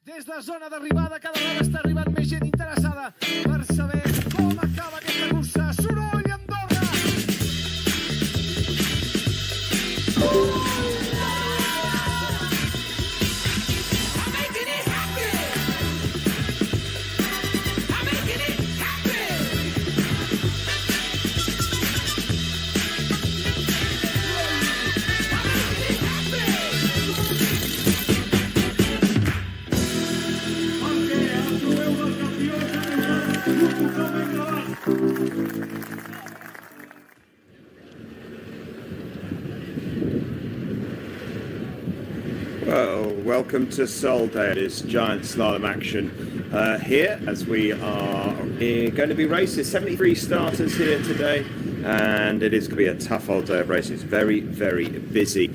Des de zona d'arribada, cada vegada està arribant més gent interessada per saber com acaba aquesta cursa. Soroll a Andorra! Well, welcome to Soldeu. It is giant slalom action here as we are going to be racing. 73 starters here today, and it is going to be a tough old day of races. Very, very busy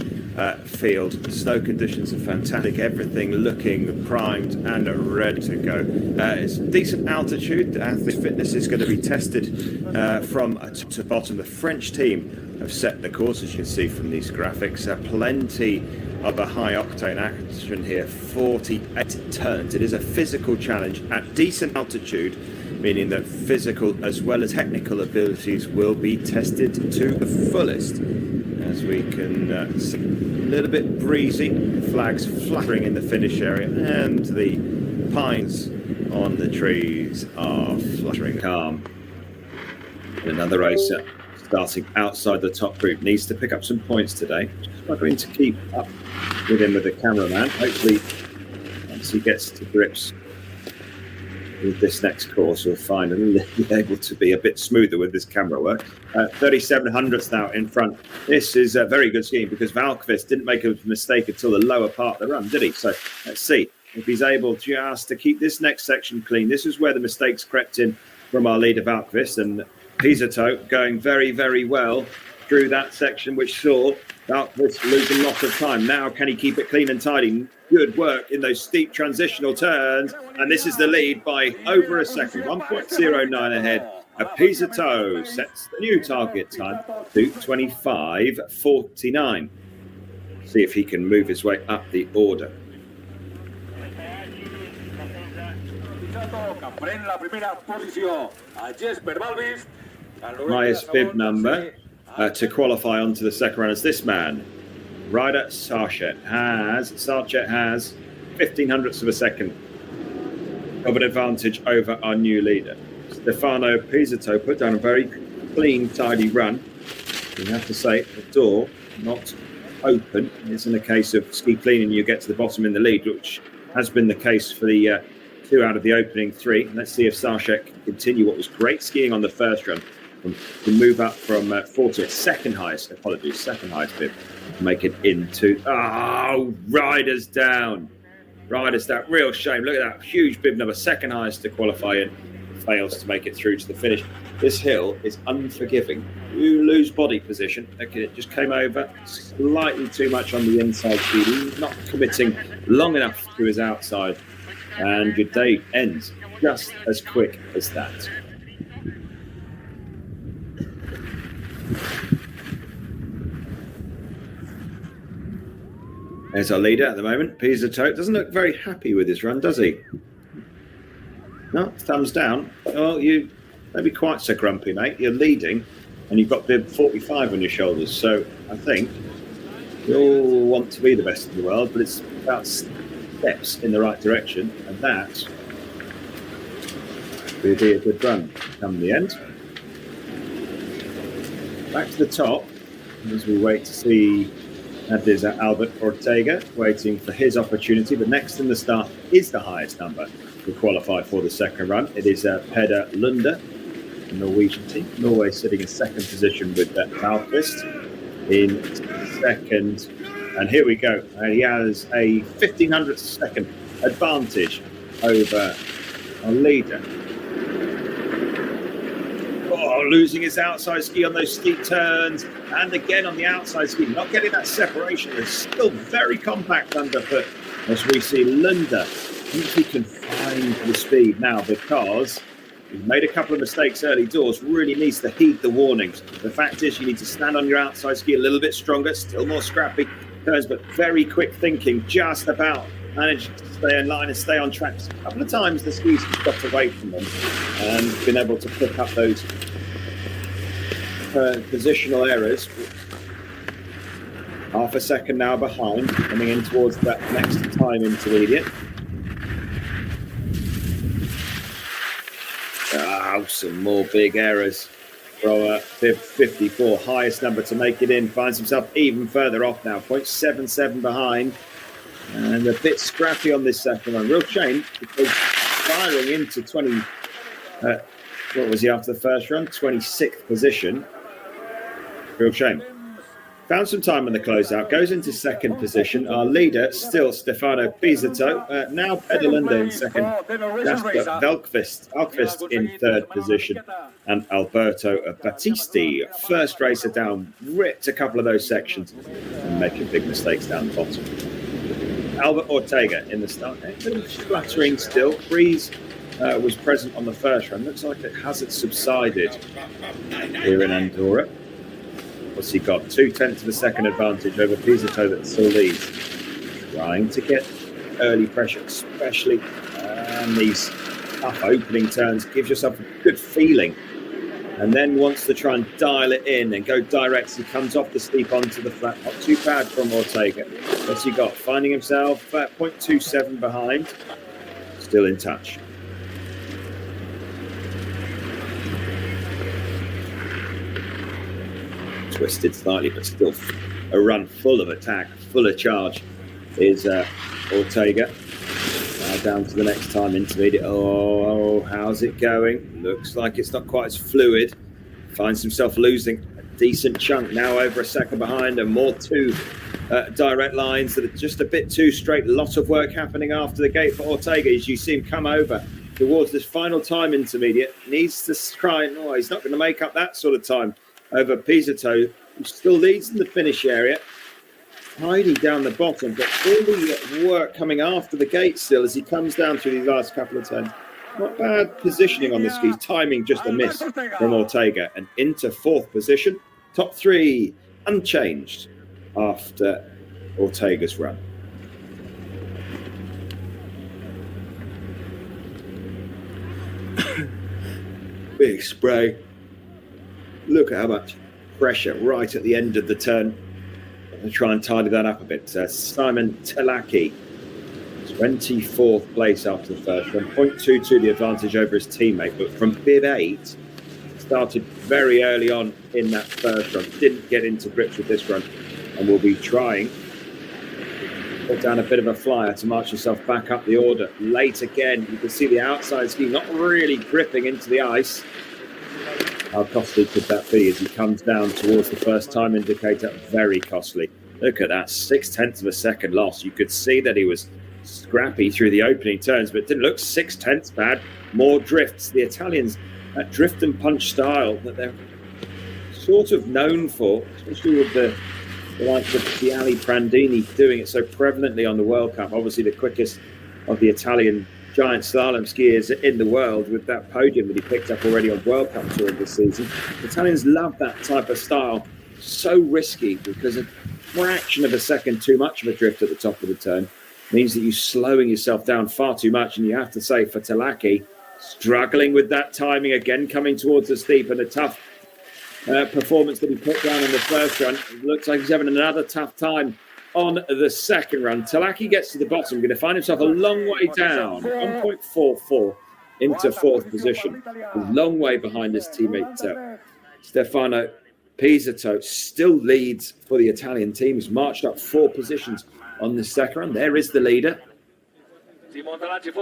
field. Snow conditions are fantastic. Everything looking primed and ready to go. It's decent altitude. The athlete fitness is going to be tested from top to bottom. The French team have set the course, as you can see from these graphics. Plenty of a high octane action here, 48 turns. It is a physical challenge at decent altitude, meaning that physical as well as technical abilities will be tested to the fullest. As we can see, a little bit breezy, flags fluttering in the finish area, and the pines on the trees are fluttering calm. Another racer starting outside the top group needs to pick up some points today. Struggling to keep up with him with the cameraman. Hopefully, once he gets to grips with this next course, we'll find him able to be a bit smoother with this camera work. 37 hundredths now in front. This is a very good skiing because Valkvist didn't make a mistake until the lower part of the run, did he? So let's see if he's able just to keep this next section clean. This is where the mistakes crept in from our leader Valkvist, and Pisato going very, very well through that section, which saw Valkvist lose a lot of time. Now, can he keep it clean and tidy? Good work in those steep transitional turns. And this is the lead by over a second, 1.09 ahead. Pisato sets the new target time to 25.49. See if he can move his way up the order. Highest bib number to qualify onto the second run is this man. Ryder Sarchet has 15 hundredths of a second of an advantage over our new leader. Stefano Pisato put down a very clean, tidy run. You have to say the door not open. It's in a case of ski clean and you get to the bottom in the lead, which has been the case for the two out of the opening three. Let's see if Sarchet can continue what was great skiing on the first run to move up from fourth to second highest bib, to make it into. Oh, Ryder's down. Real shame. Look at that huge bib number, second highest to qualify in, fails to make it through to the finish. This hill is unforgiving. You lose body position. Okay, it just came over slightly too much on the inside speed, not committing long enough to his outside, and your day ends just as quick as that. There's our leader at the moment. Pisato doesn't look very happy with his run, does he? No, thumbs down. Well, you don't be quite so grumpy, mate. You're leading, and you've got bib 45 on your shoulders. So I think you all want to be the best in the world, but it's about steps in the right direction, and that will be a good run come the end. Back to the top as we wait to see. That is Albert Ortega waiting for his opportunity. But next in the start is the highest number to qualify for the second run. It is Peder Lunde, the Norwegian team. Norway sitting in second position with Valkvist in second. And here we go. He has a 1500th second advantage over our leader. Oh, losing his outside ski on those steep turns, and again on the outside ski, not getting that separation. It's still very compact underfoot as we see Lunde. I think he can find the speed now because he's made a couple of mistakes early doors, really needs to heed the warnings. The fact is you need to stand on your outside ski a little bit stronger, still more scrappy turns, but very quick thinking, just about managed to stay in line and stay on track. A couple of times the skis have got away from them and been able to pick up those positional errors. Half a second now behind, coming in towards that next time intermediate. Some more big errors from 54, highest number to make it in. Finds himself even further off now, 0.77 behind. And a bit scrappy on this second one. Real shame, because firing into 20, what was he after the first run? 26th position. Real shame. Found some time on the closeout, goes into second position. Our leader, still Stefano Pizzato, now Pedelunda in second. Jasper Alkvist in third position. And Alberto Battisti, first racer down, ripped a couple of those sections and making big mistakes down the bottom. Albert Ortega in the start. A little fluttering still. Breeze was present on the first run. Looks like it hasn't subsided here in Andorra. What's he got? 0.2 of a second advantage over Pizzato that still leads. Trying to get early pressure, especially on these tough opening turns. Gives yourself a good feeling. And then wants to try and dial it in and go direct. He comes off the steep onto the flat. Not too bad from Ortega. What's he got? Finding himself at 0.27 behind. Still in touch. Twisted slightly, but still a run full of attack, full of charge is Ortega. Now down to the next time intermediate. Oh, how's it going? Looks like it's not quite as fluid. Finds himself losing a decent chunk now, over a second behind, and more two direct lines that are just a bit too straight. Lot of work happening after the gate for Ortega as you see him come over towards this final time intermediate. Needs to try, he's not going to make up that sort of time over Pizzato, who still leads in the finish area. Hiding down the bottom, but all the work coming after the gate still as he comes down through these last couple of turns. Not bad positioning on the skis, timing just a miss from Ortega, and into fourth position. Top three unchanged after Ortega's run. Big spray. Look at how much pressure right at the end of the turn. I'll try and tidy that up a bit. Simon Telaki, 24th place after the first run. 0.22 the advantage over his teammate, but from bib 8, started very early on in that first run. Didn't get into grips with this run, and will be trying. Put down a bit of a flyer to march yourself back up the order. Late again, you can see the outside ski not really gripping into the ice. How costly could that be as he comes down towards the first time indicator? Very costly. Look at that, 0.6 of a second loss. You could see that he was scrappy through the opening turns, but it didn't look 0.6 bad. More drifts. The Italians, that drift and punch style that they're sort of known for, especially with the likes of Chiali Prandini doing it so prevalently on the World Cup. Obviously the quickest of the Italian giant slalom skiers in the world with that podium that he picked up already on World Cup Tour this season. The Italians love that type of style. So risky because a fraction of a second too much of a drift at the top of the turn means that you're slowing yourself down far too much. And you have to say for Telaki, struggling with that timing again, coming towards the steep, and a tough performance that he put down in the first run. It looks like he's having another tough time on the second run. Telaki gets to the bottom, going to find himself a long way down, 1.44 into fourth position. A long way behind his teammate Stefano Pizzato. Still leads for the Italian team. He's marched up 4 positions on the second run. There is the leader,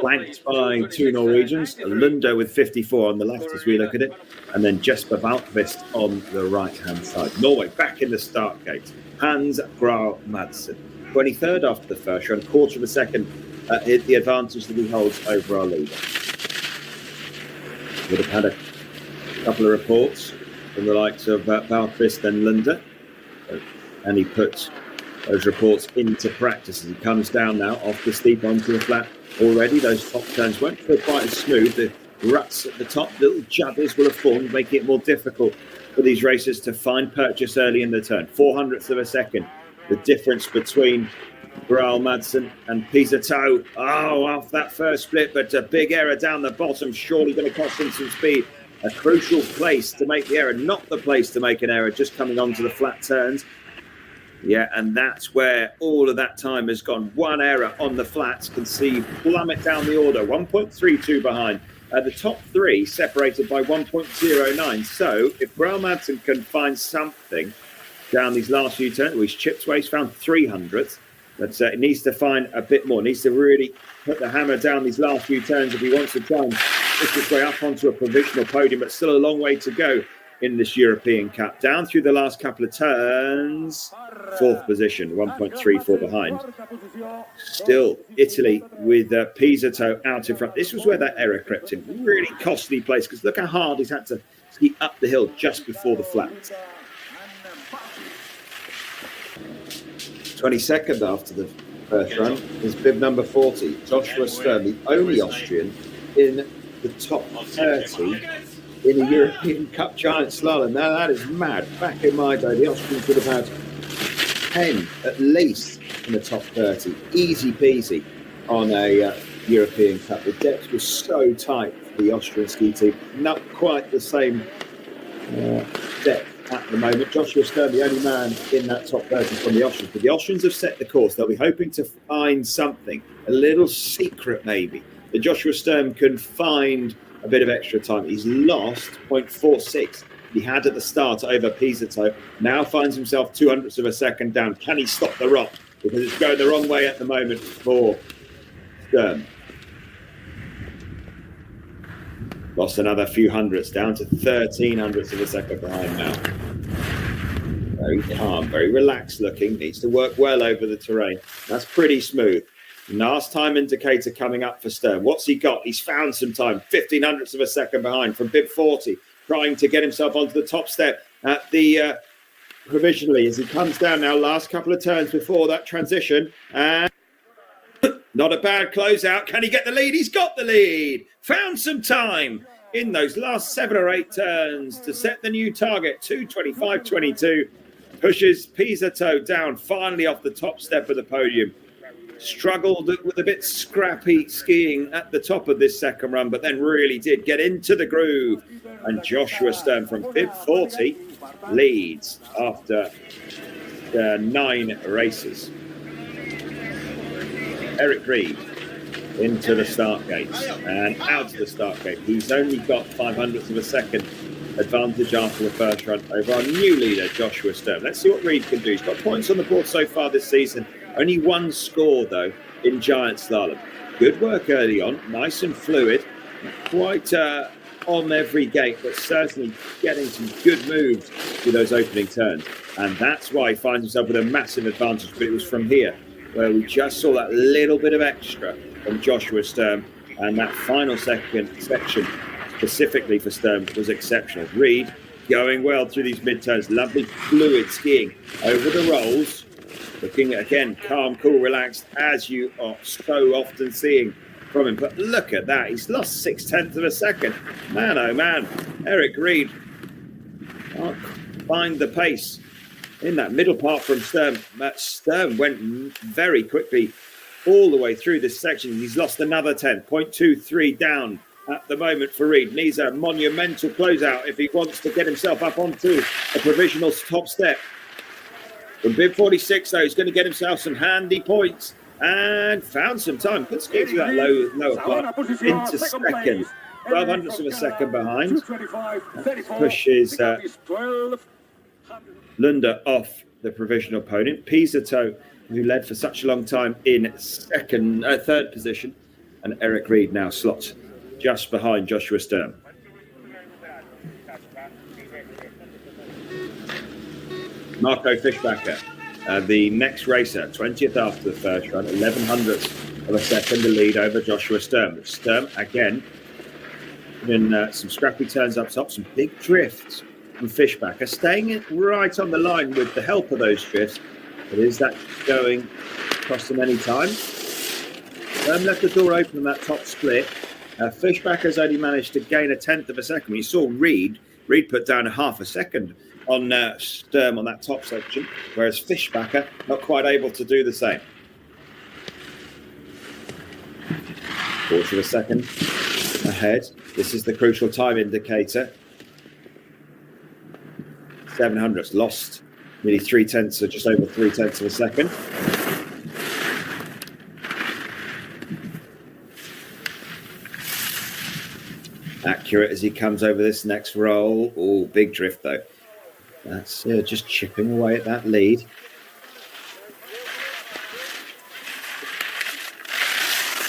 flanked by 2 Norwegians, Lundo with 54 on the left as we look at it, and then Jesper Valkvist on the right-hand side. Norway back in the start gate. Hans Grau Madsen, 23rd after the first run, quarter of a second the advantage that he holds over our leader. Would have had a couple of reports from the likes of Valkvist and Lunda, and he puts those reports into practice as he comes down now off the steep onto the flat. Already those top turns won't feel quite as smooth. The ruts at the top, little judders will have formed, making it more difficult for these racers to find purchase early in the turn. 0.04 of a second, the difference between Braal Madsen and Pisato. Oh, off that first split, but a big error down the bottom. Surely going to cost him some speed. A crucial place to make the error, not the place to make an error, just coming onto the flat turns. Yeah, and that's where all of that time has gone. One error on the flats can see plummet down the order, 1.32 behind. The top three separated by 1.09. So if Braal Madsen can find something down these last few turns, he's chipped away, he's found 300th, but it needs to find a bit more. Needs to really put the hammer down these last few turns if he wants to try and push his way up onto a provisional podium, but still a long way to go in this European Cup. Down through the last couple of turns, fourth position, 1.34 behind. Still Italy with Pisato out in front. This was where that error crept in. Really costly place, because look how hard he's had to ski up the hill just before the flat. 22nd after the first run is bib number 40, Joshua Sturm, the only Austrian in the top 30 in a European Cup giant slalom. Now that is mad. Back in my day, the Austrians would have had 10 at least in the top 30. Easy peasy on a European Cup. The depth was so tight for the Austrian ski team. Not quite the same depth at the moment. Joshua Sturm, the only man in that top 30 from the Austrians. But the Austrians have set the course. They'll be hoping to find something, a little secret maybe, that Joshua Sturm can find a bit of extra time. He's lost 0.46 he had at the start over Pisato. Now finds himself 200ths of a second down. Can he stop the rot? Because it's going the wrong way at the moment for Sturm. Lost another few hundredths, down to 1300ths of a second behind now. Very calm, very relaxed looking. Needs to work well over the terrain. That's pretty smooth. Last time indicator coming up for Sturm. What's he got? He's found some time. 1500ths of a second behind from bib 40. Trying to get himself onto the top step at the provisionally as he comes down now. Last couple of turns before that transition. And not a bad closeout. Can he get the lead? He's got the lead. Found some time in those last 7 or 8 turns to set the new target. 2:25.22. Pushes Pisato down finally off the top step of the podium. Struggled with a bit scrappy skiing at the top of this second run, but then really did get into the groove. And Joshua Sturm from bib 40 leads after 9 races. Eirik Reed into the start gates and out of the start gate. He's only got 500ths of a second advantage after the first run over our new leader, Joshua Sturm. Let's see what Reed can do. He's got points on the board so far this season. Only 1 score, though, in giant slalom. Good work early on, nice and fluid. Quite on every gate, but certainly getting some good moves with those opening turns. And that's why he finds himself with a massive advantage. But it was from here where we just saw that little bit of extra from Joshua Sturm. And that final section, specifically for Sturm, was exceptional. Reed going well through these mid-turns. Lovely fluid skiing over the rolls. Looking, again, calm, cool, relaxed, as you are so often seeing from him. But look at that. He's lost 0.6 of a second. Man, oh, man. Eirik Reed can't find the pace in that middle part from Sturm. Sturm went very quickly all the way through this section. He's lost another 10, 0.23 down at the moment for Reed. Needs a monumental closeout if he wants to get himself up onto a provisional top step. From bib 46, though, he's going to get himself some handy points and found some time. Good ski to that lower part into second. 1200ths of a second behind. Pushes Lunda off the provisional podium. Pisato, who led for such a long time, in third position. And Eirik Reed now slots just behind Joshua Sturm. Marco Fischbacher, the next racer, 20th after the first run, 1100ths of a second to lead over Joshua Sturm. Sturm, again, in some scrappy turns up top, some big drifts from Fischbacher, staying right on the line with the help of those drifts. But is that going across them any time? Sturm left the door open in that top split. Fischbacher's only managed to gain 1/10 of a second. You saw Reed put down 1/2 a second on Sturm on that top section, whereas Fischbacher not quite able to do the same. Quarter of a second ahead. This is the crucial time indicator. 700s lost nearly 3/10, or just over 3/10 of a second. Accurate as he comes over this next roll. Oh, big drift though. That's just chipping away at that lead.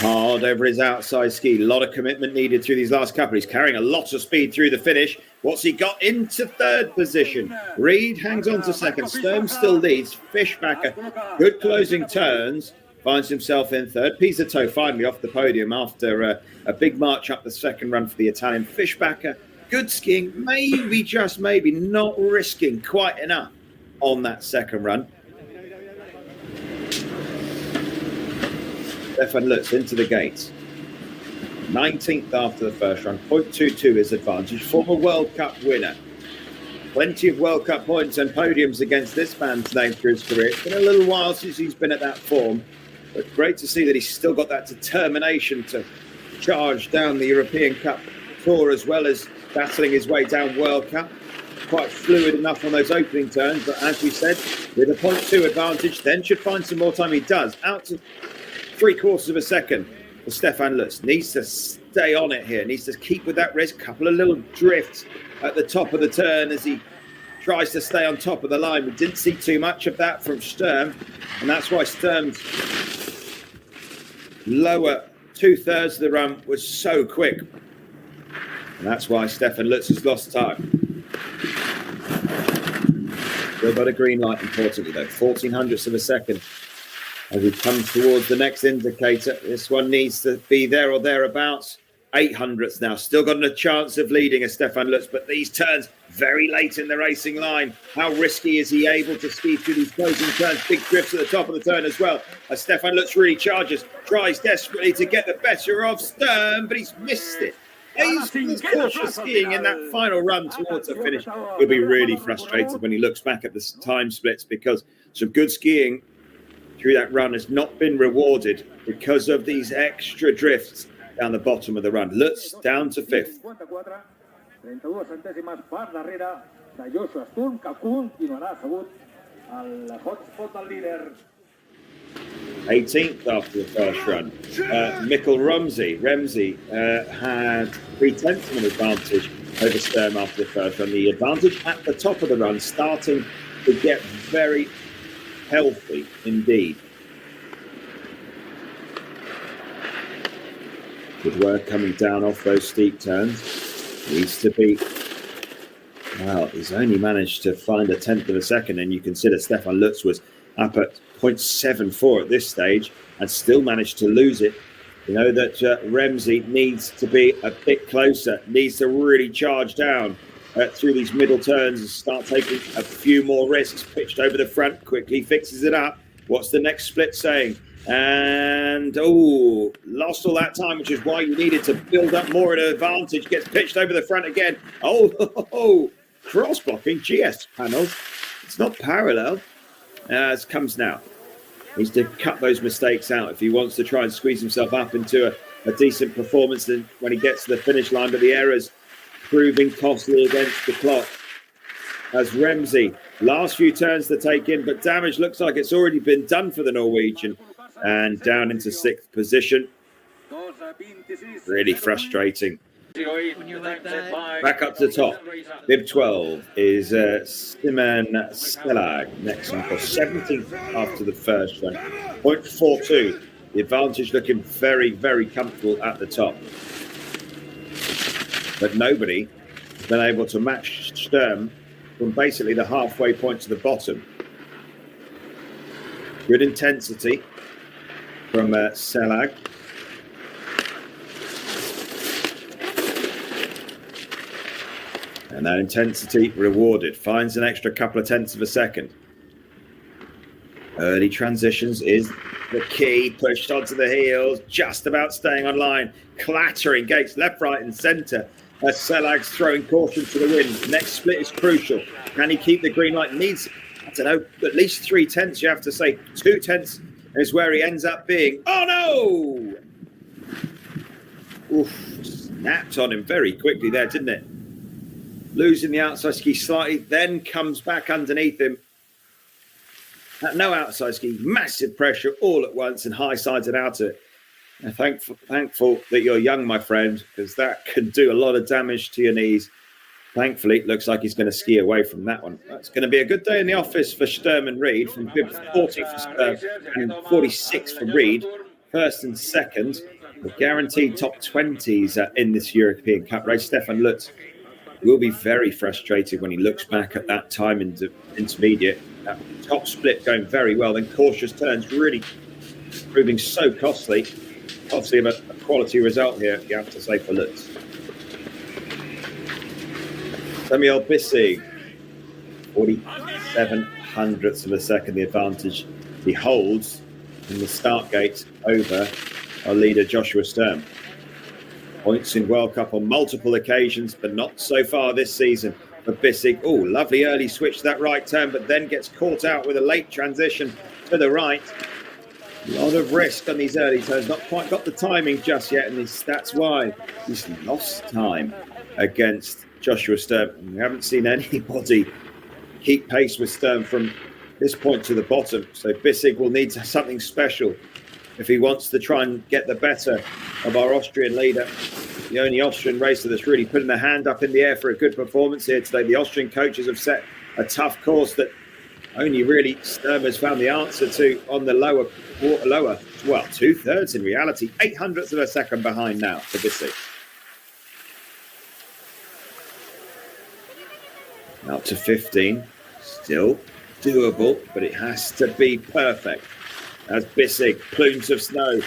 Hard over his outside ski. A lot of commitment needed through these last couple. He's carrying a lot of speed through the finish. What's he got into third position? Reed hangs on to second. Sturm still leads. Fishbacker, good closing turns. Finds himself in third. Pizzotto finally off the podium after a big march up the second run for the Italian. Fishbacker, good skiing. Maybe, just maybe, not risking quite enough on that second run. Stefan Lutz into the gates. 19th after the first run. 0.22 is advantage. Former World Cup winner. Plenty of World Cup points and podiums against this man's name through his career. It's been a little while since he's been at that form. But great to see that he's still got that determination to charge down the European Cup Tour as well as battling his way down World Cup. Quite fluid enough on those opening turns. But as we said, with a 0.2 advantage, then should find some more time. He does. Out to 3/4 of a second for Stefan Lutz. Needs to stay on it here. Needs to keep with that risk. Couple of little drifts at the top of the turn as he tries to stay on top of the line. We didn't see too much of that from Sturm. And that's why Sturm's lower 2/3 of the run was so quick. And that's why Stefan Lutz has lost time. Still got a green light, importantly, though. 1400ths of a second. As he comes towards the next indicator, this one needs to be there or thereabouts. 800ths now. Still got a chance of leading a Stefan Lutz, but these turns very late in the racing line. How risky is he able to ski through these closing turns? Big drifts at the top of the turn as well. As Stefan Lutz really charges, tries desperately to get the better of Sturm, but he's missed it. He's cautious skiing in that final run towards the finish. He'll be really frustrated when he looks back at the time splits because some good skiing through that run has not been rewarded because of these extra drifts down the bottom of the run. Lutz down to 5th. 18th after the first run. Mikkel Remzi had 3/10 of an advantage over Sturm after the first run. The advantage at the top of the run starting to get very healthy indeed. Good work coming down off those steep turns. Needs to be. Well, he's only managed to find 1/10 of a second, and you consider Stefan Lutz was up at 0.74 at this stage and still managed to lose it. You know that Remzi needs to be a bit closer, needs to really charge down through these middle turns and start taking a few more risks. Pitched over the front, quickly fixes it up. What's the next split saying? And lost all that time, which is why you needed to build up more at an advantage. Gets pitched over the front again. Cross blocking GS panels. It's not parallel. As comes now. Needs to cut those mistakes out if he wants to try and squeeze himself up into a decent performance when he gets to the finish line. But the errors proving costly against the clock. As Remzi, last few turns to take in, but damage looks like it's already been done for the Norwegian. And down into 6th position. Really frustrating. Back up to the top. Bib 12 is Simon Stelag. Next one for 17th after the first run. 0.42. The advantage looking very, very comfortable at the top. But nobody has been able to match Sturm from basically the halfway point to the bottom. Good intensity from Selag. And that intensity rewarded. Finds an extra couple of tenths of a second. Early transitions is the key. Pushed onto the heels. Just about staying on line. Clattering gates left, right and centre. As Selag's throwing caution to the wind. Next split is crucial. Can he keep the green light? Needs, I don't know, at least 3/10. You have to say 2/10 is where he ends up being. Oh no! Oof, snapped on him very quickly there, didn't it? Losing the outside ski slightly, then comes back underneath him. No outside ski, massive pressure all at once, and high sides and outer. And thankful that you're young, my friend, because that can do a lot of damage to your knees. Thankfully, it looks like he's going to ski away from that one. That's going to be a good day in the office for Sturm and Reed, from bib 40 for Sturm and 46 for Reed. First and second, the guaranteed top 20s in this European Cup race. Stefan Lutz will be very frustrated when he looks back at that time in the intermediate. That top split going very well, then cautious turns really proving so costly. Obviously, a quality result here, you have to say, for Lutz. Samuel Bissig, 47 hundredths of a second, the advantage he holds in the start gate over our leader, Joshua Sturm. Points in World Cup on multiple occasions, but not so far this season for Bissig. Oh, lovely early switch to that right turn, but then gets caught out with a late transition to the right. A lot of risk on these early turns, not quite got the timing just yet, and that's why he's lost time against Joshua Sturm. We haven't seen anybody keep pace with Sturm from this point to the bottom, so Bissig will need something special if he wants to try and get the better of our Austrian leader. The only Austrian racer that's really putting their hand up in the air for a good performance here today. The Austrian coaches have set a tough course that only really Sturm has found the answer to on the lower, well, 2/3 in reality. 800ths of a second behind now for Bissig. Out to 15, still doable, but it has to be perfect. As Bissig, plumes of snow,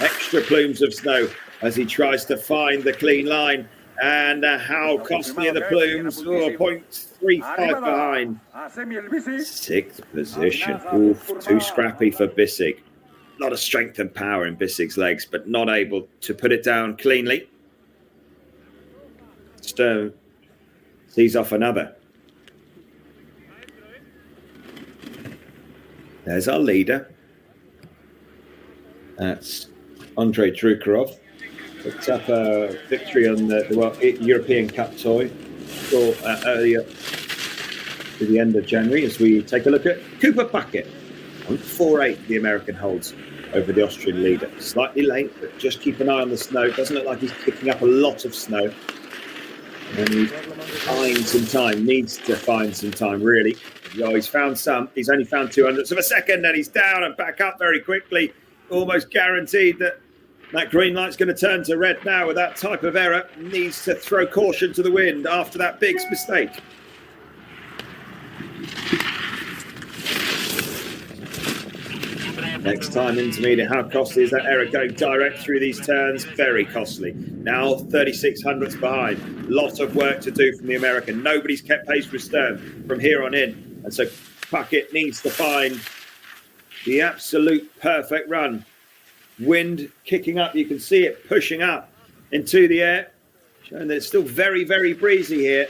extra plumes of snow, as he tries to find the clean line. And how costly are the plumes? 0.35 behind. 6th position. Oof, too scrappy for Bissig. A lot of strength and power in Bissig's legs, but not able to put it down cleanly. Sturm sees off another. There's our leader. That's Andrei Drukarov. Picked up a victory on the European Cup toy earlier to the end of January, as we take a look at Cooper Puckett. 0.48 the American holds over the Austrian leader. Slightly late, but just keep an eye on the snow. Doesn't look like he's picking up a lot of snow. And he finds some time, needs to find some time, really. Oh, he's found some. He's only found 200ths of a second, and he's down and back up very quickly. Almost guaranteed that green light's going to turn to red now with that type of error. Needs to throw caution to the wind after that big mistake. Next time intermediate, how costly is that error going direct through these turns? Very costly. Now 36 hundredths behind. Lot of work to do from the American. Nobody's kept pace with Sturm from here on in. And so Puckett needs to find the absolute perfect run. Wind kicking up. You can see it pushing up into the air. Showing that it's still very, very breezy here.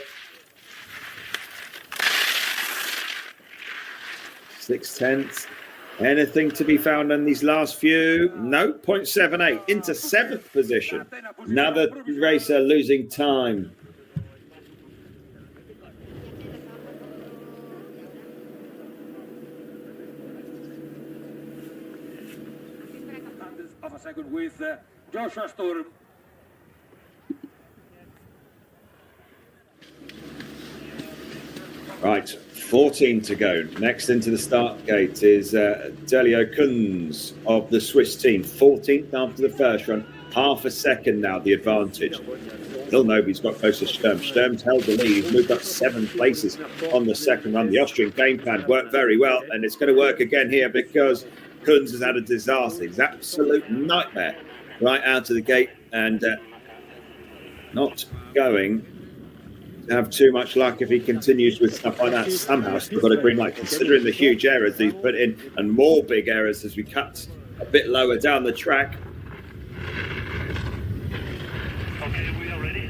6/10. Anything to be found on these last few? No, 0.78 into 7th position. Another racer losing time. Of a second with Joshua Sturm. Right, 14 to go. Next into the start gate is Delio Kunz of the Swiss team. 14th after the first run. Half a second now, the advantage. Still nobody's got close to Sturm. Sturm's held the lead. He's moved up 7 places on the second run. The Austrian game plan worked very well, and it's going to work again here because Kunz has had a disaster. It's an absolute nightmare right out of the gate, and not going to have too much luck if he continues with stuff like that. Somehow still got a green light, considering the huge errors he's put in, and more big errors as we cut a bit lower down the track. Okay, we are ready.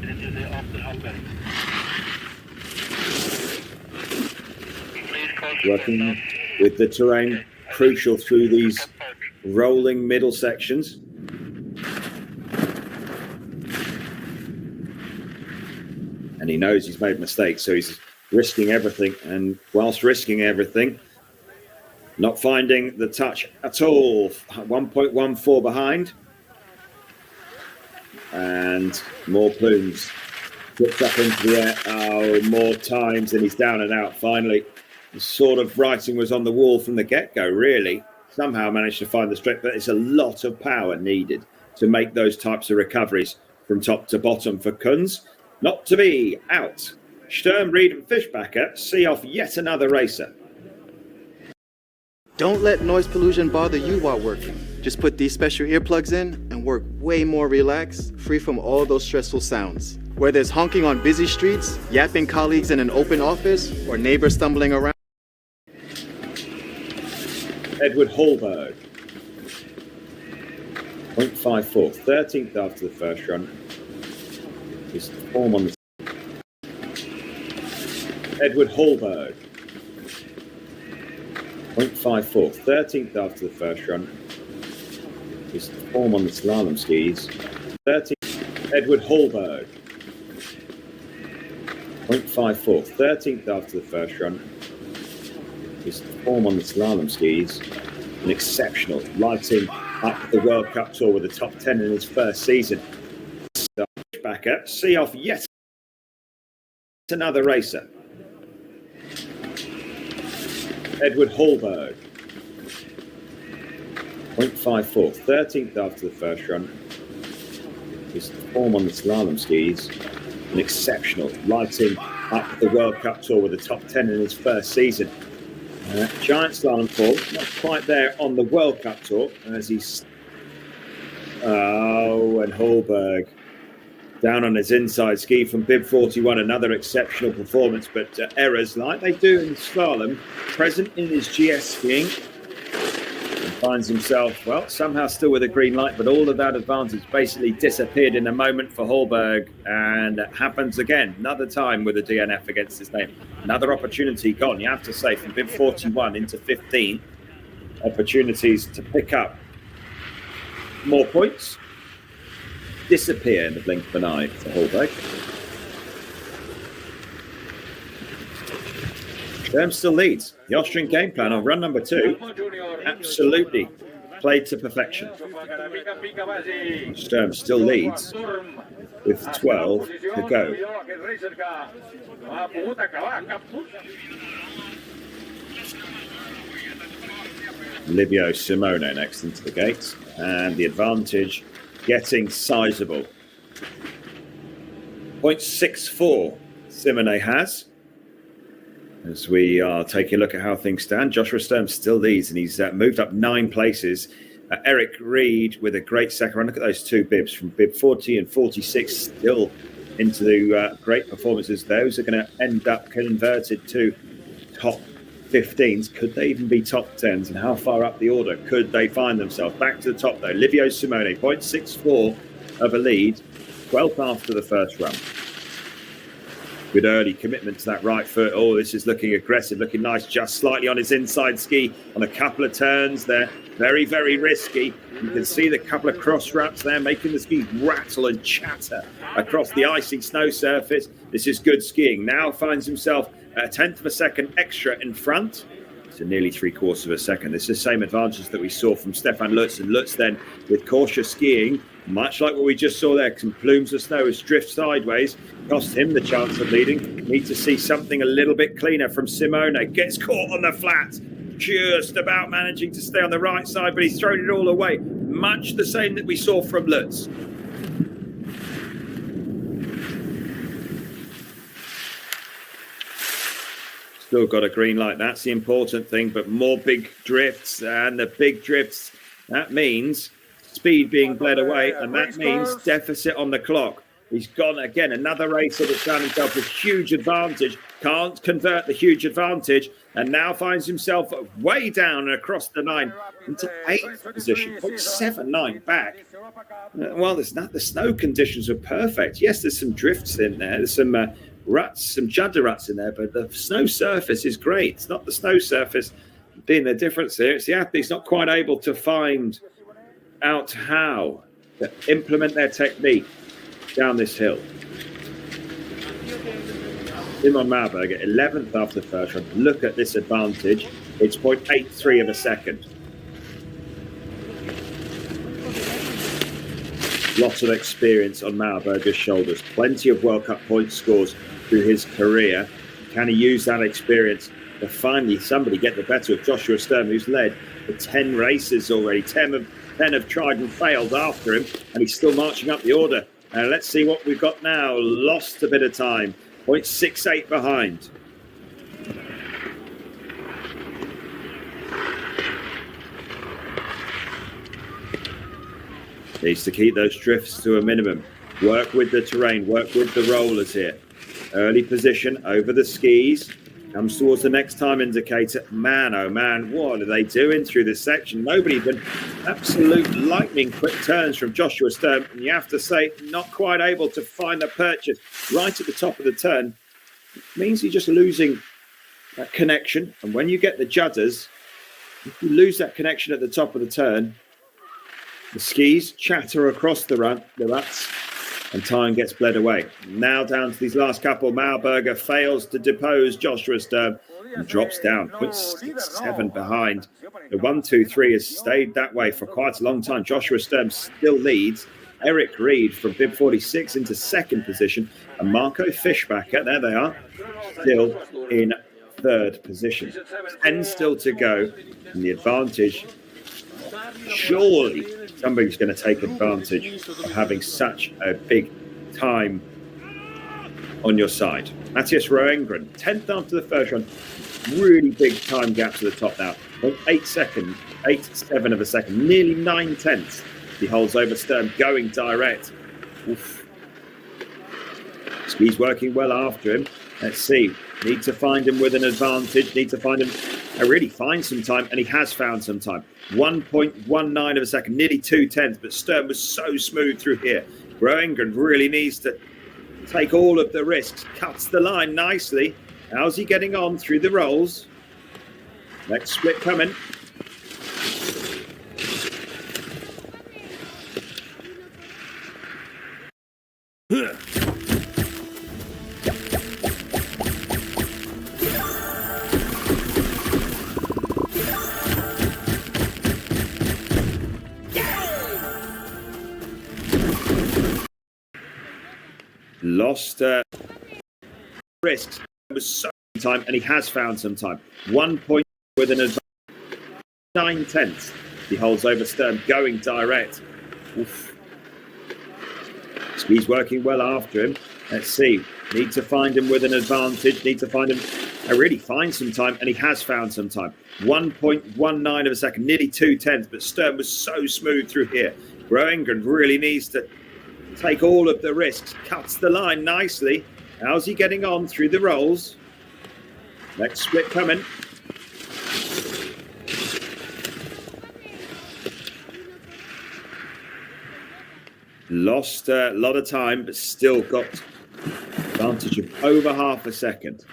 This is the after Albert. Working with the terrain, crucial through these rolling middle sections. and he knows he's made mistakes, so he's risking everything. And whilst risking everything, not finding the touch at all. 1.14 behind. And more plumes. Flips up into the air. Oh, more times, and he's down and out finally. The sort of writing was on the wall from the get-go, really. Somehow managed to find the strength, but it's a lot of power needed to make those types of recoveries from top to bottom for Kunz. Not to be out. Sturm, Reed and Fischbacher see off yet another racer. Don't let noise pollution bother you while working. Just put these special earplugs in and work way more relaxed, free from all those stressful sounds. Whether it's honking on busy streets, yapping colleagues in an open office, or neighbors stumbling around. Edward Hallberg. 0.54, 13th after the first run. His form on the... Edward Hallberg. 0.54, 13th after the first run. His form on the slalom skis. 13th. Edward Hallberg. 0.54, 13th after the first run. His form on the slalom skis. An exceptional, lighting up the World Cup Tour with a top 10 in his first season. Back up, see off yet another racer. Edward Hallberg. 0.54, 13th after the first run. His form on the slalom skis. An exceptional, lighting up the World Cup Tour with a top 10 in his first season. Giant slalom form, not quite there on the World Cup Tour as he's... Oh, and Hallberg down on his inside ski from bib 41, another exceptional performance, but errors like they do in slalom, present in his GS skiing, and finds himself, well, somehow still with a green light, but all of that advantage basically disappeared in a moment for Hallberg, and it happens again, another time with a DNF against his name. Another opportunity gone, you have to say, from bib 41 into 15, opportunities to pick up more points, disappear in the blink of an eye for Hallberg. Sturm still leads. The Austrian game plan on run number 2 absolutely played to perfection. Sturm still leads with 12 to go. Livio Simone next into the gates, and the advantage getting sizable. 0.64 Simone has. As we are taking a look at how things stand, Joshua Sturm still leads, and he's moved up 9 places. Eric Reed with a great second run. Look at those two bibs from bib 40 and 46 still into the great performances. Those are going to end up converted to top 15s. Could they even be top 10s? And how far up the order could they find themselves? Back to the top though. Livio Simone, 0.64 of a lead, 12th after the first run. Good early commitment to that right foot. Oh, this is looking aggressive, looking nice, just slightly on his inside ski on a couple of turns there. Very, very risky. You can see the couple of cross ruts there, making the skis rattle and chatter across the icy snow surface. This is good skiing. Now finds himself a 10th of a second extra in front. So nearly 3/4 of a second. This is the same advantage that we saw from Stefan Lutz. And Lutz then, with cautious skiing, much like what we just saw there, some plumes of snow as drift sideways, cost him the chance of leading. Need to see something a little bit cleaner from Simone. Gets caught on the flat, just about managing to stay on the right side, but he's thrown it all away. Much the same that we saw from Lutz. Still got a green light, that's the important thing, but more big drifts, and the big drifts, that means speed being bled away, and that means deficit on the clock. He's gone again, another racer that's found himself with huge advantage, can't convert the huge advantage, and now finds himself way down across the 9 into 8th position, 0.79 back. Well, there's not, the snow conditions are perfect. Yes, there's some drifts in there, there's some ruts, some judder ruts in there, but the snow surface is great. It's not the snow surface being the difference here. It's the athletes not quite able to find out how to implement their technique down this hill. Simon Malberger, 11th after the first run. Look at this advantage. It's 0.83 of a second. Lots of experience on Malberger's shoulders. Plenty of World Cup point scores through his career. Can he use that experience to finally somebody get the better of Joshua Sturm, who's led for 10 races already? 10 have tried and failed after him, and he's still marching up the order. Let's see what we've got now. Lost a bit of time. 0.68 behind. Needs to keep those drifts to a minimum. Work with the terrain, work with the rollers here. Early position over the skis. Comes towards the next time indicator. Man, oh man, what are they doing through this section? Nobody but absolute lightning quick turns from Joshua Sturm. And you have to say, not quite able to find the purchase right at the top of the turn. It means you're just losing that connection. And when you get the judders, if you lose that connection at the top of the turn, the skis chatter across the ruts, and time gets bled away. Now down to these last couple. Malberger fails to depose Joshua Sturm and drops down, 0.67 behind. The 1-2-3 has stayed that way for quite a long time. Joshua Sturm still leads. Eirik Reed from bib 46 into second position, and Marco Fischbacher, there they are, still in third position. 10 still to go, and the advantage, surely somebody's going to take advantage of having such a big time on your side. Mattias Rönngren, 10th after the first run. Really big time gap to the top now. 8.7 of a second, nearly 9/10. He holds over Sturm, going direct. Oof. Skis working well after him. Let's see. Need to find him with an advantage. Need to find him. Really find some time, and he has found some time. 1.19 of a second, nearly 2/10, but Sturm was so smooth through here. Rönngren really needs to take all of the risks. Cuts the line nicely. How's he getting on through the rolls? Next split coming. Lost risks. It was so time, and he has found some time. 1 point with an advantage. 9/10. He holds over Sturm, going direct. Oof. He's working well after him. Let's see. Need to find him with an advantage. Need to find him. Really find some time, and he has found some time. 1.19 of a second, nearly 2/10, but Sturm was so smooth through here. Rönngren really needs to take all of the risks. Cuts the line nicely. How's he getting on through the rolls? Next split coming. Lost a lot of time, but still got advantage of over half a second.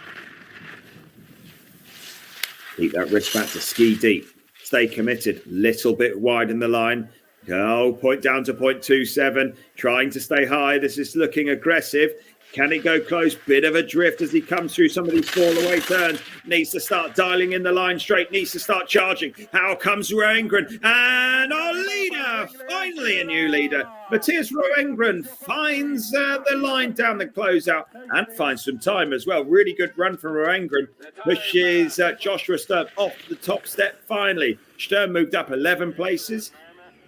Keep that wrist back to ski deep. Stay committed. Little bit wide in the line. Oh, point down to 0.27. Trying to stay high. This is looking aggressive. Can he go close? Bit of a drift as he comes through some of these fall away turns. Needs to start dialing in the line straight. Needs to start charging. How comes Rönngren? And our leader, finally a new leader. Mattias Rönngren finds the line down the closeout and finds some time as well. Really good run from Rönngren. Pushes Joshua Sturm off the top step finally. Sturm moved up 11 places.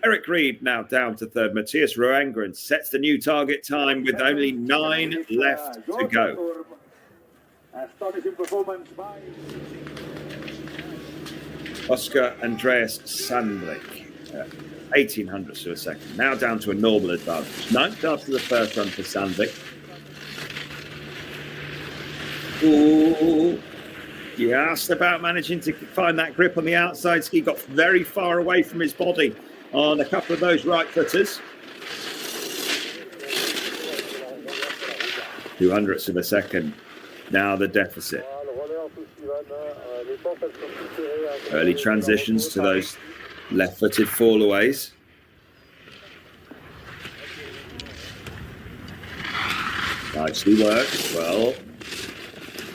Eirik Reed now down to third. Mattias Rönngren sets the new target time with only 9 left to go. Oscar Andreas Sandvik, 1800ths of a second. Now down to a normal advantage. 9th after the first run for Sandvik. Ooh. You asked about managing to find that grip on the outside ski. Got very far away from his body on a couple of those right footers. 200ths of a second. Now the deficit. Early transitions to those left-footed fallaways. Nicely worked. Well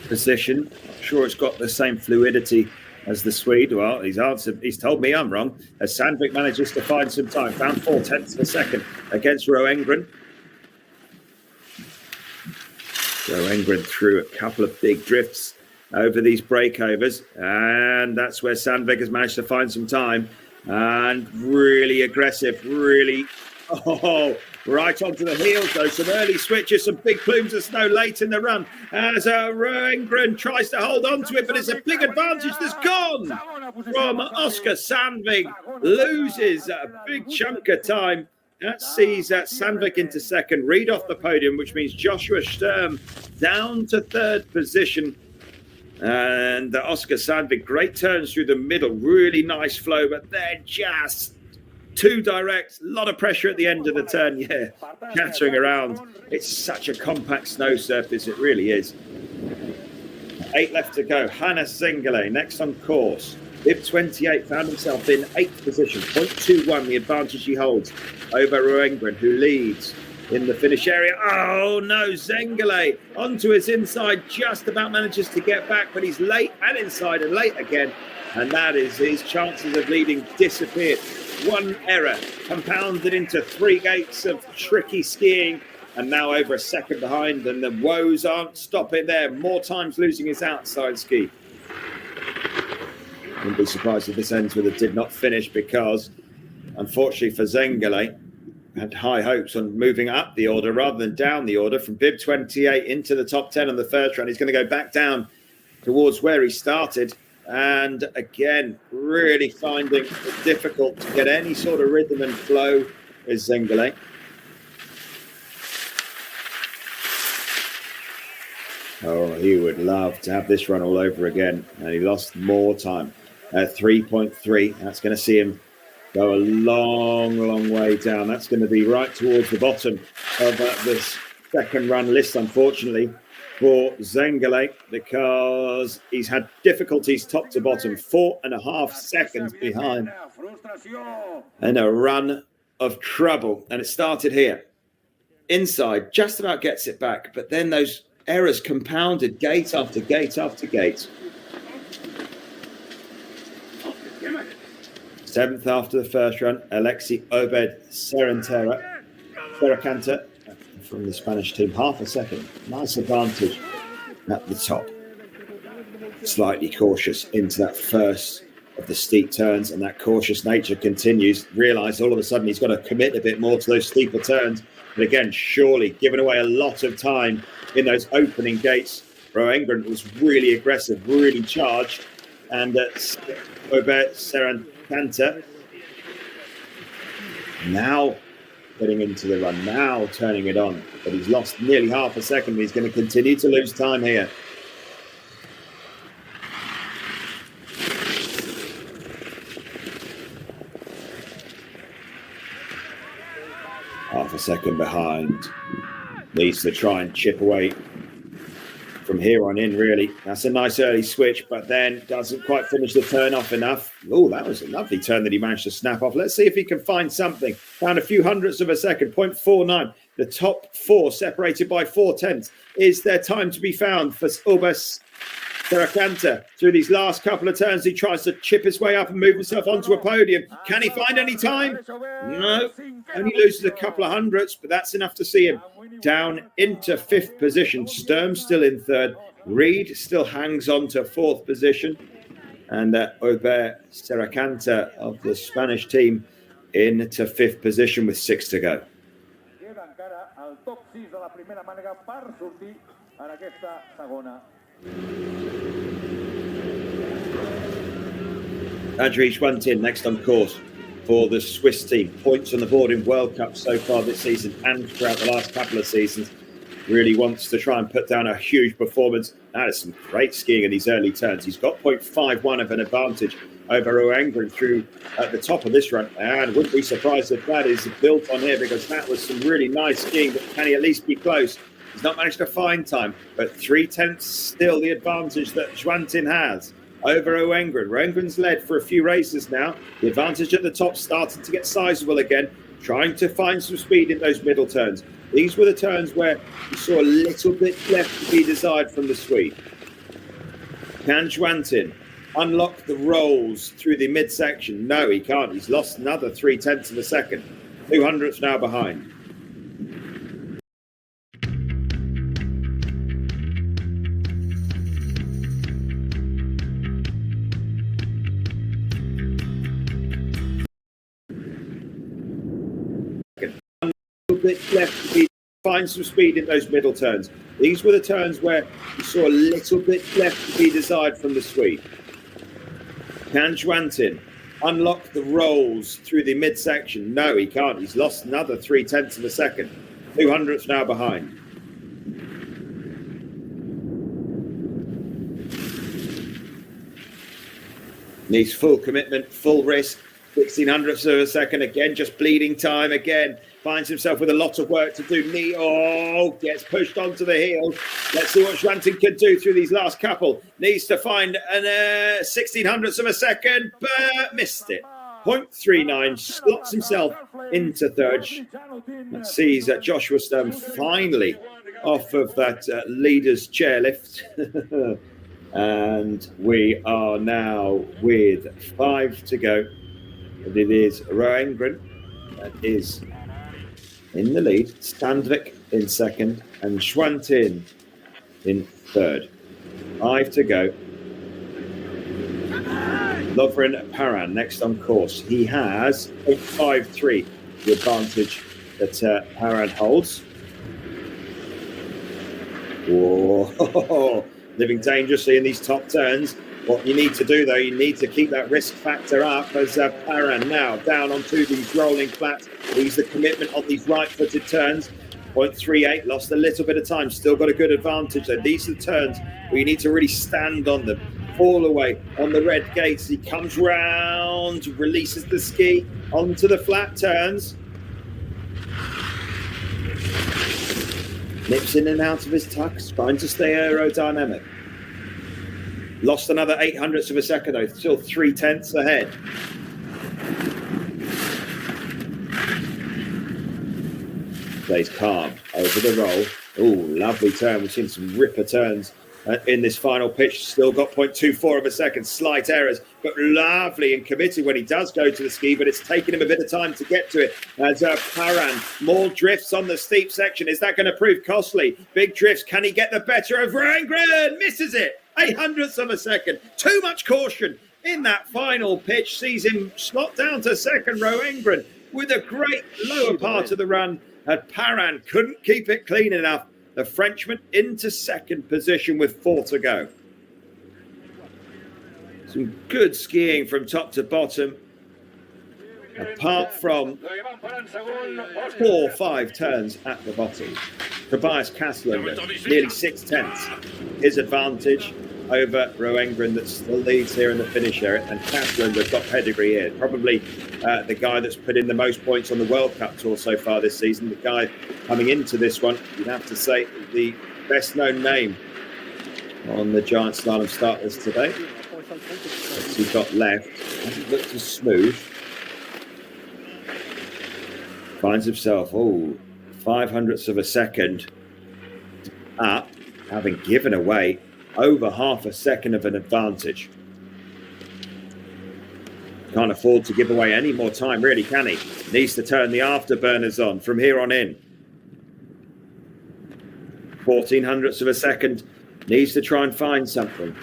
positioned. I'm sure it's got the same fluidity as the Swede. Well, he's told me I'm wrong. As Sandvik manages to find some time, found 0.4 of a second against Rönngren. Rönngren threw a couple of big drifts over these breakovers, and that's where Sandvik has managed to find some time and really aggressive, really, right onto the heels though. Some early switches, some big plumes of snow late in the run as Rönngren tries to hold on to it, but it's a big advantage that's gone from Oscar Sandvik. Loses a big chunk of time. That sees Sandvik into second, Reed off the podium, which means Joshua Sturm down to third position. And Oscar Sandvik, great turns through the middle, really nice flow, but they're just too direct. A lot of pressure at the end of the turn, chattering around. It's such a compact snow surface, it really is. 8 left to go. Hannes Zengele next on course. Bib 28 found himself in 8th position, 0.21, the advantage he holds over Rönngren, who leads in the finish area. Oh no, Zengele onto his inside, just about manages to get back, but he's late and inside and late again. And that is his chances of leading disappeared. One error compounded into 3 gates of tricky skiing, and now over a second behind, and the woes aren't stopping there. More times losing his outside ski. Wouldn't be surprised if this ends with a did not finish, because unfortunately for Zengele, had high hopes on moving up the order rather than down the order from Bib 28 into the top 10 on the first run. He's going to go back down towards where he started. And again, really finding it difficult to get any sort of rhythm and flow is Zengele. Oh, he would love to have this run all over again. And he lost more time at 3.3. That's going to see him go a long way down. That's going to be right towards the bottom of this second run list, unfortunately, for Zengele, because he's had difficulties top to bottom, 4.5 seconds behind, and a run of trouble. And it started here. Inside, just about gets it back, but then those errors compounded gate after gate after gate. 7th after the first run, Alexi Obed Serracanta from the Spanish team, half a second. Nice advantage at the top. Slightly cautious into that first of the steep turns, and that cautious nature continues. Realised all of a sudden he's got to commit a bit more to those steeper turns. But again, surely giving away a lot of time in those opening gates. Rönngren was really aggressive, really charged. And Obed Serracanta now getting into the run, now turning it on, but he's lost nearly half a second. He's going to continue to lose time here. Half a second behind. Needs to try and chip away from here on in, really. That's a nice early switch, but then doesn't quite finish the turn off enough. Oh, that was a lovely turn that he managed to snap off. Let's see if he can find something. Found a few hundredths of a second, 0.49. The top 4 separated by 0.4. Is there time to be found for Obed Serracanta? Through these last couple of turns, he tries to chip his way up and move himself onto a podium. Can he find any time? No. Only loses a couple of hundredths, but that's enough to see him down into 5th position. Sturm still in 3rd. Reed still hangs on to 4th position. And Obed Serracanta of the Spanish team into 5th position with 6 to go. Andrej Schwantin next on course for the Swiss team. Points on the board in World Cup so far this season and throughout the last couple of seasons. Really wants to try and put down a huge performance. That is some great skiing in these early turns. He's got 0.51 of an advantage over Rönngren through at the top of this run. And wouldn't be surprised if that is built on here, because that was some really nice skiing. But can he at least be close? He's not managed to find time, but 0.3 still the advantage that Schwantin has over Rönngren. Rönngren's led for a few races now. The advantage at the top starting to get sizable again. trying to find some speed in those middle turns. These were the turns where you saw a little bit left to be desired from the Swede. Can Schwantin unlock the rolls through the midsection? No, he can't. He's lost another 0.3 of a second. 200ths now behind. Bit left to be find some speed in those middle turns. These were the turns where you saw a little bit left to be desired from the Swede. Can Schwantin unlock the rolls through the midsection? No, he can't. He's lost another 0.3 of a second. 200ths now behind. Needs full commitment, full risk. 1600ths of a second again, just bleeding time again. Finds himself with a lot of work to do. Gets pushed onto the heel. Let's see what Schwantin can do through these last couple. Needs to find an 1600ths of a second, but missed it. 0.39, slots himself into third. That sees Joshua Sturm finally off of that leader's chairlift. And we are now with 5 to go. And it is Rönngren that is in the lead, Sandvik in second, and Schwantin in third. 5 to go. Lovren Paran next on course. He has 0.53, the advantage that Paran holds. Whoa, living dangerously in these top turns. What you need to do, though, you need to keep that risk factor up as Paran now down onto these rolling flats. He's the commitment on these right-footed turns. 0.38, lost a little bit of time. Still got a good advantage, though. These are the turns where you need to really stand on them. Fall away on the red gates. He comes round, releases the ski onto the flat turns. Nips in and out of his tucks, trying to stay aerodynamic. Lost another 0.08 of a second, though. Still 0.3 ahead. Plays calm over the roll. Oh, lovely turn. We've seen some ripper turns in this final pitch. Still got 0.24 of a second. Slight errors, but lovely and committed when he does go to the ski, but it's taken him a bit of time to get to it. As Paran, more drifts on the steep section. Is that going to prove costly? Big drifts. Can he get the better of Rönngren? Misses it. 0.08 of a second. Too much caution in that final pitch. Sees him slot down to second. Rönngren with a great lower part of the run. And Paran couldn't keep it clean enough. The Frenchman into second position with 4 to go. Some good skiing from top to bottom. Apart from 4 or 5 turns at the bottom. Tobias Kaslunder, nearly 0.6. His advantage over Rönngren that still leads here in the finish area. And Kaslunder's got pedigree here. Probably the guy that's put in the most points on the World Cup Tour so far this season. The guy coming into this one, you'd have to say, the best known name on the giant slalom start list today. What's he got left? Hasn't looked as smooth. Finds himself, 0.05 of a second up, having given away over half a second of an advantage. Can't afford to give away any more time, really, can he? Needs to turn the afterburners on from here on in. 0.14 of a second. Needs to try and find something.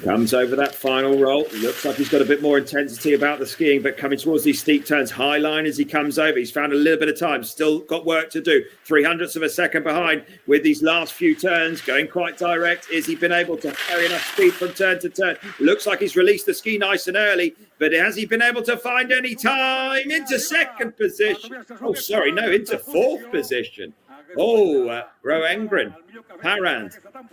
Comes over that final roll. Looks like he's got a bit more intensity about the skiing, but coming towards these steep turns, high line as he comes over. He's found a little bit of time, still got work to do. 0.03 of a second behind with these last few turns, going quite direct. Is he been able to carry enough speed from turn to turn? Looks like he's released the ski nice and early, but has he been able to find any time? Into second position. Into fourth position. Rönngren, Paran,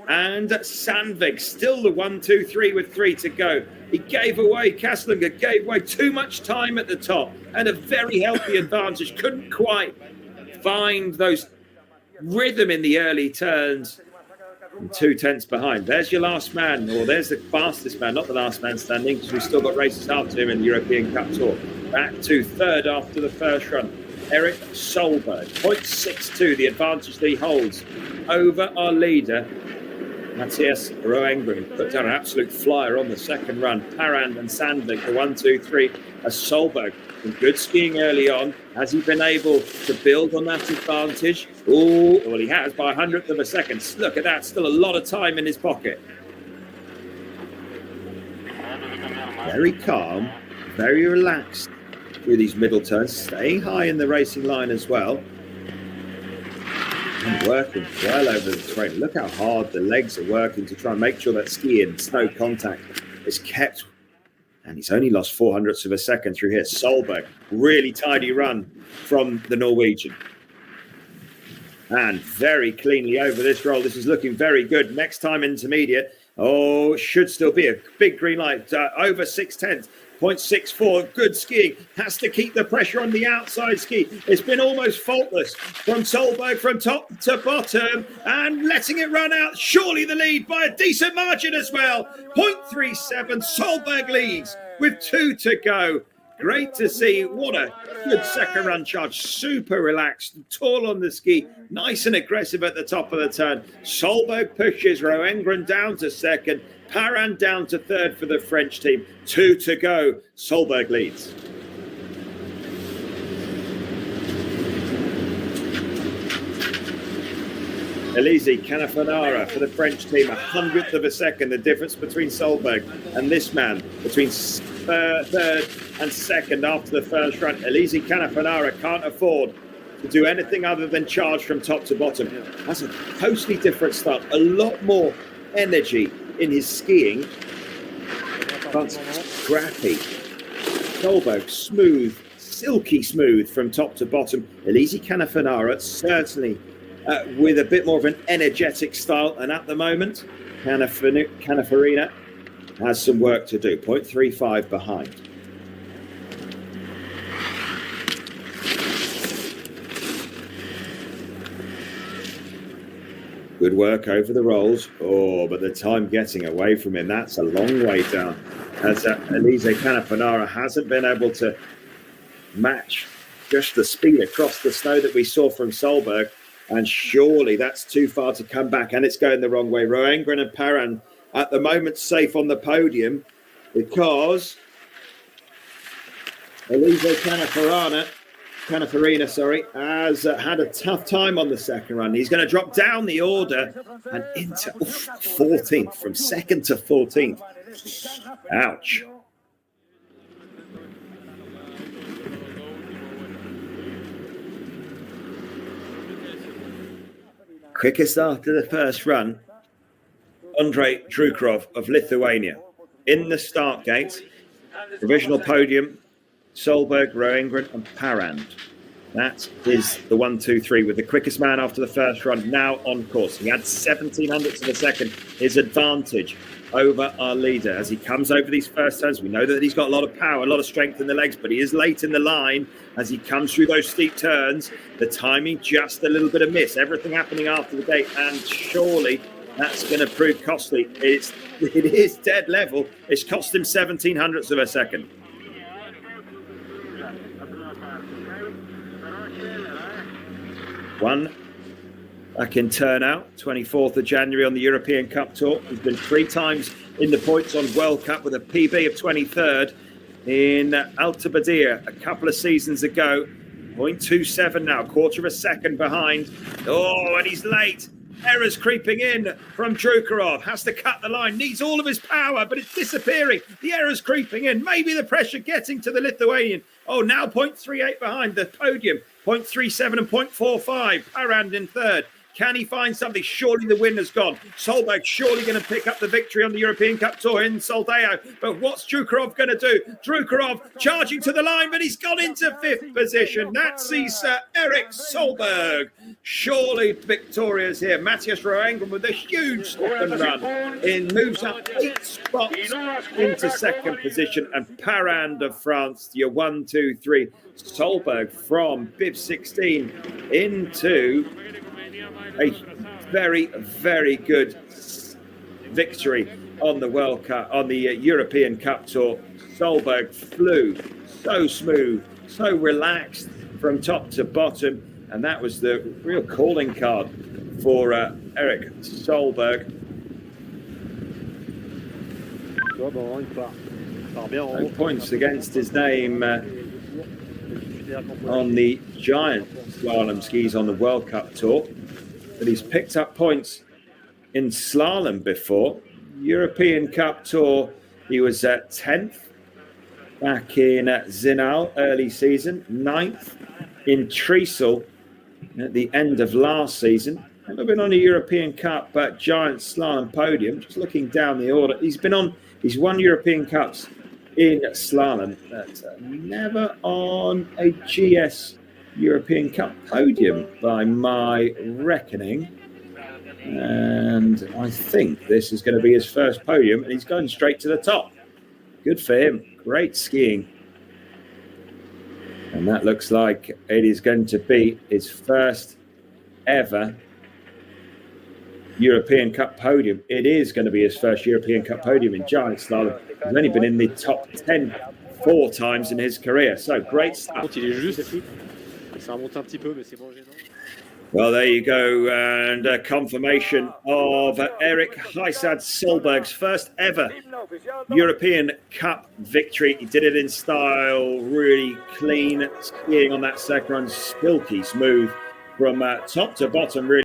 and Sandvik, still the 1, 2, 3 with 3 to go. He gave away, Kaslunder gave away too much time at the top and a very healthy advantage. Couldn't quite find those rhythm in the early turns. and 2/10 behind. There's your last man, or there's the fastest man, not the last man standing, because we've still got races after him in the European Cup Tour. Back to third after the first run, Eirik Solberg, 0.62, the advantage that he holds over our leader, Mattias Rönngren. Put down an absolute flyer on the second run. Parand and Sandvik, the 1, 2, 3, as Solberg. Some good skiing early on. Has he been able to build on that advantage? Oh, well, he has by 100th of a second. Look at that, still a lot of time in his pocket. Very calm, very relaxed through these middle turns, staying high in the racing line as well. And working well over the terrain. Look how hard the legs are working to try and make sure that ski and snow contact is kept. And he's only lost 400ths of a second through here. Solberg, really tidy run from the Norwegian. And very cleanly over this roll. This is looking very good. Next time intermediate. Oh, should still be a big green light. Over 6/10. 0.64, good skiing, has to keep the pressure on the outside ski. It's been almost faultless from Solberg from top to bottom and letting it run out. Surely the lead by a decent margin as well. 0.37, Solberg leads with 2 to go. Great to see. What a good second run charge. Super relaxed, tall on the ski, nice and aggressive at the top of the turn. Solberg pushes Rönngren down to second. Parand down to third for the French team. 2 to go. Solberg leads. Elise Canafanara for the French team. 100th of a second. The difference between Solberg and this man. Between third and second after the first run. Elise Canafanara can't afford to do anything other than charge from top to bottom. That's a totally different start. A lot more energy in his skiing, but scrappy. Solberg, smooth, silky smooth from top to bottom. Elise Canafanara certainly with a bit more of an energetic style, and at the moment, Canafarina has some work to do. 0.35 behind. Good work over the rolls. Oh, but the time getting away from him, that's a long way down. As Elise Canafanara hasn't been able to match just the speed across the snow that we saw from Solberg. And surely that's too far to come back, and it's going the wrong way. Rönngren and Parand at the moment safe on the podium because Elise Canafarina has had a tough time on the second run. He's going to drop down the order and into 14th, from second to 14th. Ouch. Quickest after the first run, Andrei Drukarov of Lithuania. In the start gate, provisional podium, Solberg, Rönngren and Parand. That is the 1, 2, 3 with the quickest man after the first run now on course. He had 1700ths of a second, his advantage over our leader as he comes over these first turns. We know that he's got a lot of power, a lot of strength in the legs, but he is late in the line as he comes through those steep turns. The timing, just a little bit of miss. Everything happening after the gate, and surely that's going to prove costly. It is dead level. It's cost him 1700ths of a second. One back in turnout, 24th of January on the European Cup Tour. He's been 3 times in the points on World Cup with a PB of 23rd in Alta Badia a couple of seasons ago. 0.27 now, quarter of a second behind. Oh, and he's late. Errors creeping in from Drukarov. Has to cut the line. Needs all of his power, but it's disappearing. The errors creeping in. Maybe the pressure getting to the Lithuanian. Oh, now 0.38 behind the podium. 0.37 and 0.45. Parand in third. Can he find something? Surely the win has gone. Solberg surely going to pick up the victory on the European Cup Tour in Soldeu. But what's Drukarov going to do? Drukarov charging to the line, but he's gone into 5th position. That sees Eirik Solberg surely victorious here. Mattias Rönngren with a huge second run moves up 8 spots into 2nd position. And Parand of France, your 1, 2, 3. Solberg from bib 16 into a very, very good victory on the World Cup, on the European Cup Tour. Solberg flew so smooth, so relaxed from top to bottom, and that was the real calling card for Eirik Solberg. No points against his name on the giant slalom skis on the World Cup Tour, but he's picked up points in slalom before. European Cup Tour, he was at 10th back in Zinal early season, 9th in Tresol at the end of last season. Never been on a European Cup, but giant slalom podium. Just looking down the order, he's won European Cups in slalom, but never on a GS European Cup podium by my reckoning. And I think this is going to be his first podium, and he's going straight to the top. Good for him. Great skiing. And that looks like it is going to be his first ever European Cup podium. It is going to be his first European Cup podium in giant slalom. He's only been in the top 10 4 times in his career. So great stuff. Well, there you go, and a confirmation of Eirik Solberg's first ever European Cup victory. He did it in style, really clean skiing on that second run, silky smooth from top to bottom, really.